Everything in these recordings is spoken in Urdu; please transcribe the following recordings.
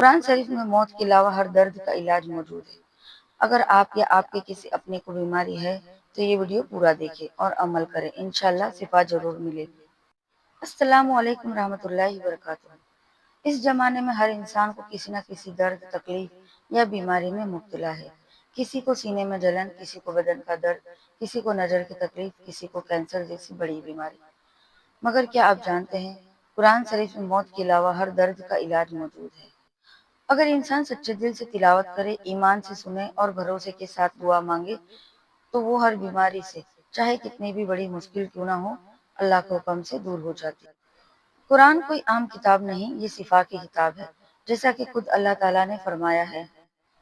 قرآن شریف میں موت کے علاوہ ہر درد کا علاج موجود ہے۔ اگر آپ یا آپ کے کسی اپنے کو بیماری ہے تو یہ ویڈیو پورا دیکھیں اور عمل کریں، انشاءاللہ شفا ضرور ملے گی۔ السلام علیکم رحمۃ اللہ وبرکاتہ۔ اس زمانے میں ہر انسان کو کسی نہ کسی درد، تکلیف یا بیماری میں مبتلا ہے۔ کسی کو سینے میں جلن، کسی کو بدن کا درد، کسی کو نظر کی تکلیف، کسی کو کینسر جیسی بڑی بیماری۔ مگر کیا آپ جانتے ہیں قرآن شریف میں موت کے علاوہ ہر درد کا علاج موجود ہے۔ اگر انسان سچے دل سے تلاوت کرے، ایمان سے سنے اور بھروسے کے ساتھ دعا مانگے تو وہ ہر بیماری سے، چاہے کتنی بھی بڑی مشکل کیوں نہ ہو، اللہ کے حکم سے دور ہو جاتی ہے۔ قرآن کوئی عام کتاب نہیں، یہ شفا کی کتاب ہے، جیسا کہ خود اللہ تعالیٰ نے فرمایا ہے،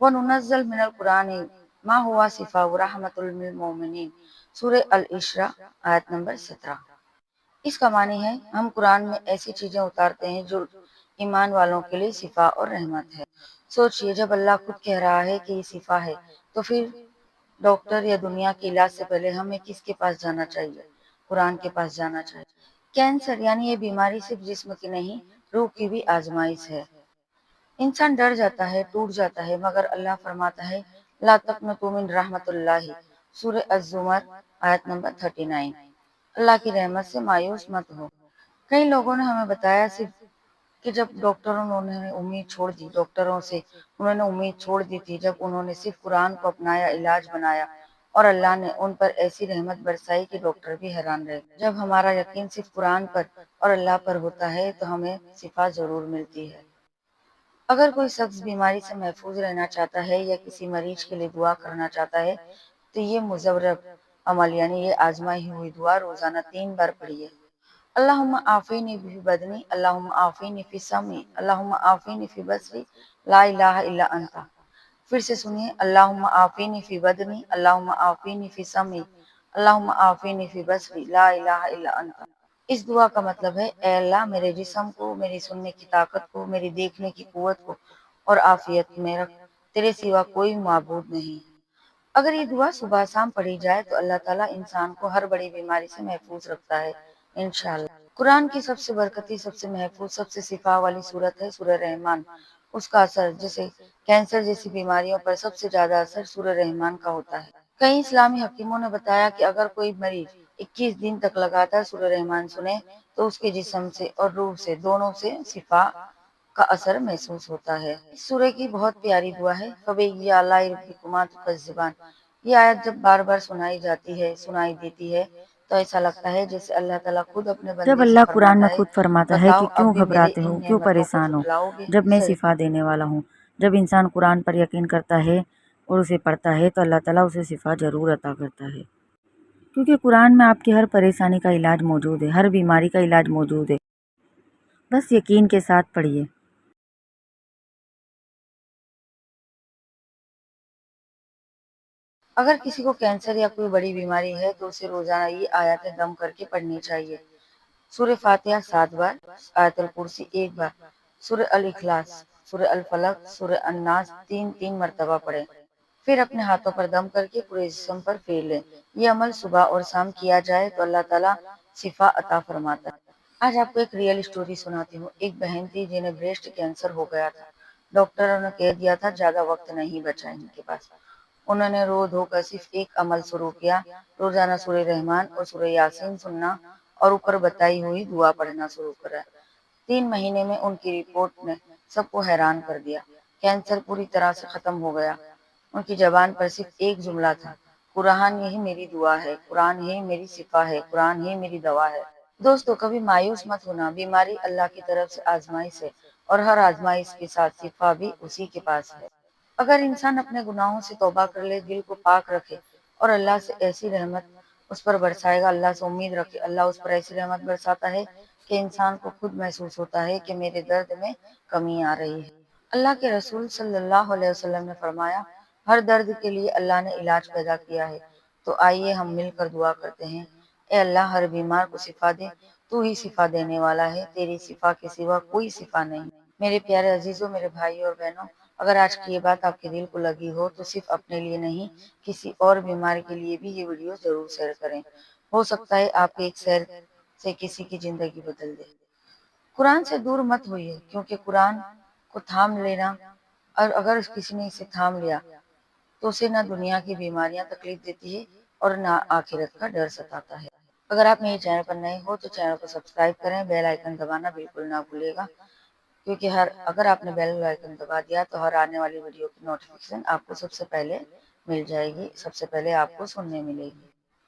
وَنُنَزِّلُ مِنَ الْقُرْآنِ مَا هُوَ شِفَاءٌ وَرَحْمَةٌ لِّلْمُؤْمِنِينَ، سورہ الاسراء آیت نمبر 17۔ اس کا معنی ہے ہم قرآن میں ایسی چیزیں اتارتے ہیں جو ایمان والوں کے لیے شفا اور رحمت ہے۔ سوچئے جب اللہ خود کہہ رہا ہے کہ یہ شفا ہے تو پھر ڈاکٹر یا دنیا کے علاج سے پہلے ہمیں کس کے پاس جانا چاہیے؟ قرآن کے پاس جانا چاہیے۔ کینسر یعنی یہ بیماری صرف جسم کی نہیں، روح کی بھی آزمائش ہے۔ انسان ڈر جاتا ہے، ٹوٹ جاتا ہے، مگر اللہ فرماتا ہے لا تقنطوا من رحمت اللہ، سورہ الزمر آیت نمبر 39۔ اللہ کی رحمت سے مایوس مت ہو۔ کئی لوگوں نے ہمیں بتایا صرف کہ جب ڈاکٹروں نے امید چھوڑ دی، انہوں نے امید چھوڑ دی تھی جب انہوں نے صرف قرآن کو اپنایا، علاج بنایا، اور اللہ نے ان پر ایسی رحمت برسائی کہ ڈاکٹر بھی حیران رہ گئے۔ جب ہمارا یقین صرف قرآن پر اور اللہ پر ہوتا ہے تو ہمیں شفا ضرور ملتی ہے۔ اگر کوئی شخص بیماری سے محفوظ رہنا چاہتا ہے یا کسی مریض کے لیے دعا کرنا چاہتا ہے تو یہ مجرب عمل یعنی یہ آزمائی ہوئی دعا روزانہ 3 بار پڑھیے۔ اللہم عافینی فی بدنی، اللہم عافینی فی سمعی، اللہم عافینی فی بصری، لا الہ الا انت۔ پھر سے سنیے، اللہم عافینی فی بدنی، اللہم عافینی فی سمعی، اللہم عافینی فی بصری، لا الہ الا انت۔ اس دعا کا مطلب ہے، اے اللہ میرے جسم کو، میری سننے کی طاقت کو، میری دیکھنے کی قوت کو اور عافیت میں رکھ، تیرے سوا کوئی معبود نہیں۔ اگر یہ دعا صبح شام پڑھی جائے تو اللہ تعالیٰ انسان کو ہر بڑی بیماری سے محفوظ رکھتا ہے انشاءاللہ۔ قرآن کی سب سے برکتی، سب سے محفوظ، سب سے شفا والی سورت ہے سورہ رحمان۔ اس کا اثر جیسے کینسر جیسی بیماریوں پر سب سے زیادہ اثر سورہ رحمان کا ہوتا ہے۔ کئی اسلامی حکیموں نے بتایا کہ اگر کوئی مریض 21 دن تک لگاتار سورہ رحمان سنے تو اس کے جسم سے اور روح سے دونوں سے شفا کا اثر محسوس ہوتا ہے۔ اس سورہ کی بہت پیاری دعا ہے، فَبِأَيِّ آلَاءِ رَبِّكُمَا تُكَذِّبَانِ۔ یہ آیت جب بار بار سنائی دیتی ہے تو ایسا لگتا ہے جیسے اللہ تعالیٰ خود اپنے جب بندے سے اللہ قرآن میں فرماتا ہے، خود فرماتا ہے بتاؤ کہ اب کیوں بھی میرے گھبراتے ان ہو، کیوں نعمتوں کو پریشان ہو، جھٹلاؤ گے؟ جب میں شفا دینے والا ہوں۔ جب انسان قرآن پر یقین کرتا ہے اور اسے پڑھتا ہے تو اللہ تعالیٰ اسے شفا ضرور عطا کرتا ہے، کیونکہ قرآن میں آپ کی ہر پریشانی کا علاج موجود ہے، ہر بیماری کا علاج موجود ہے، بس یقین کے ساتھ پڑھیے۔ اگر کسی کو کینسر یا کوئی بڑی بیماری ہے تو اسے روزانہ یہ آیاتیں دم کر کے پڑھنی چاہیے۔ سورہ فاتحہ 7 بار، آیت الکرسی 1 بار، سورہ الاخلاص، سورہ الفلق، سورہ الناس 3 مرتبہ پڑھیں۔ پھر اپنے ہاتھوں پر دم کر کے پورے جسم پر پھیر لیں۔ یہ عمل صبح اور شام کیا جائے تو اللہ تعالیٰ شفا عطا فرماتا ہے۔ آج آپ کو ایک ریئل اسٹوری سناتی ہوں۔ ایک بہن تھی جنہیں بریسٹ کینسر ہو گیا تھا۔ ڈاکٹروں نے کہہ دیا تھا زیادہ وقت نہیں بچا ان کے پاس۔ انہوں نے رو دھو کر صرف ایک عمل شروع کیا، روزانہ سورہ رحمان اور سورہ یاسین سننا اور اوپر بتائی ہوئی دعا پڑھنا شروع کرا۔ 3 مہینے میں ان کی رپورٹ نے سب کو حیران کر دیا۔ کینسر پوری طرح سے ختم ہو گیا۔ ان کی زبان پر صرف ایک جملہ تھا، قرآن ہی میری دعا ہے، قرآن ہی میری شفا ہے، قرآن ہی میری دوا ہے۔ دوستو کبھی مایوس مت ہونا، بیماری اللہ کی طرف سے آزمائش ہے اور ہر آزمائش کے ساتھ شفا بھی اسی کے پاس ہے۔ اگر انسان اپنے گناہوں سے توبہ کر لے، دل کو پاک رکھے اور اللہ سے ایسی رحمت اس پر برسائے گا، اللہ سے امید رکھے، اللہ اس پر ایسی رحمت برساتا ہے کہ انسان کو خود محسوس ہوتا ہے کہ میرے درد میں کمی آ رہی ہے۔ اللہ کے رسول صلی اللہ علیہ وسلم نے فرمایا، ہر درد کے لیے اللہ نے علاج پیدا کیا ہے، تو آئیے ہم مل کر دعا کرتے ہیں، اے اللہ ہر بیمار کو شفا دے، تو ہی شفا دینے والا ہے، تیری شفا کے سوا کوئی شفا نہیں۔ میرے پیارے عزیزوں، میرے بھائی اور بہنوں، اگر آج کی یہ بات آپ کے دل کو لگی ہو تو صرف اپنے لیے نہیں، کسی اور بیماری کے لیے بھی یہ ویڈیو ضرور شیئر کریں۔ ہو سکتا ہے آپ کے ایک شیئر سے کسی کی زندگی بدل دے۔ قرآن سے دور مت ہوئیے، کیونکہ قرآن کو تھام لینا، اور اگر کسی نے اسے تھام لیا تو اسے نہ دنیا کی بیماریاں تکلیف دیتی ہے اور نہ آخرت کا ڈر ستاتا ہے۔ اگر آپ میرے چینل پر نئے ہو تو چینل کو سبسکرائب کریں، بیل آئیکن دبانا بالکل نہ بھولیے گا، کیونکہ اگر آپ نے بیل آئیکن دبا دیا تو ہر آنے والی ویڈیو کی نوٹیفیکیشن آپ کو سب سے پہلے مل جائے گی، سب سے پہلے آپ کو سننے ملے گی۔